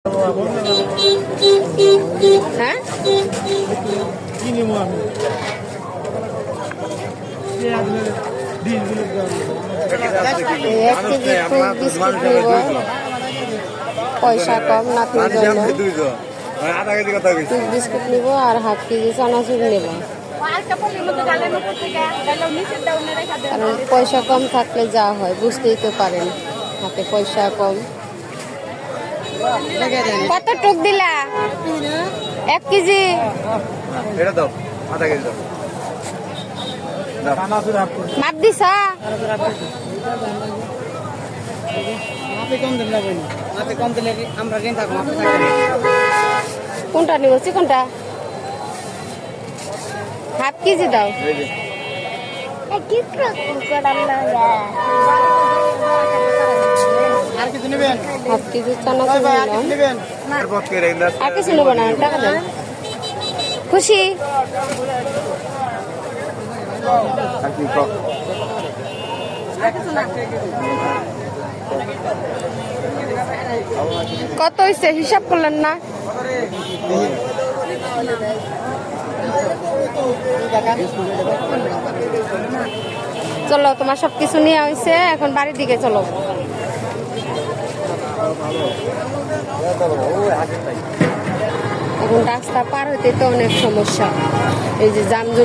হ্যাঁ পয়সা কম নাতির জন্য বিস্কুট নিব আর হাফ কেজি চানাচুর নেব। কারণ পয়সা কম থাকলে যা হয় বুঝতেই তো পারেন, হাতে পয়সা কম। কত টুক দিলা? 1 কেজি। এটা দাও, আধা কেজি দাও। মাপ দিছা? কোনটা নিব? চিকনটা? হাফ কেজি দাও। হাফ কেজি চানাচুর নিলাম। আর কিছু নেবো না, টাকা দেন। খুশি? কত হয়েছে হিসাব করলেন না? চলো, তোমার সবকিছু নিয়ে হয়েছে, এখন বাড়ির দিকে চলো। এখন রাস্তা পার হইতে তো অনেক সমস্যা, এই যে যানজট।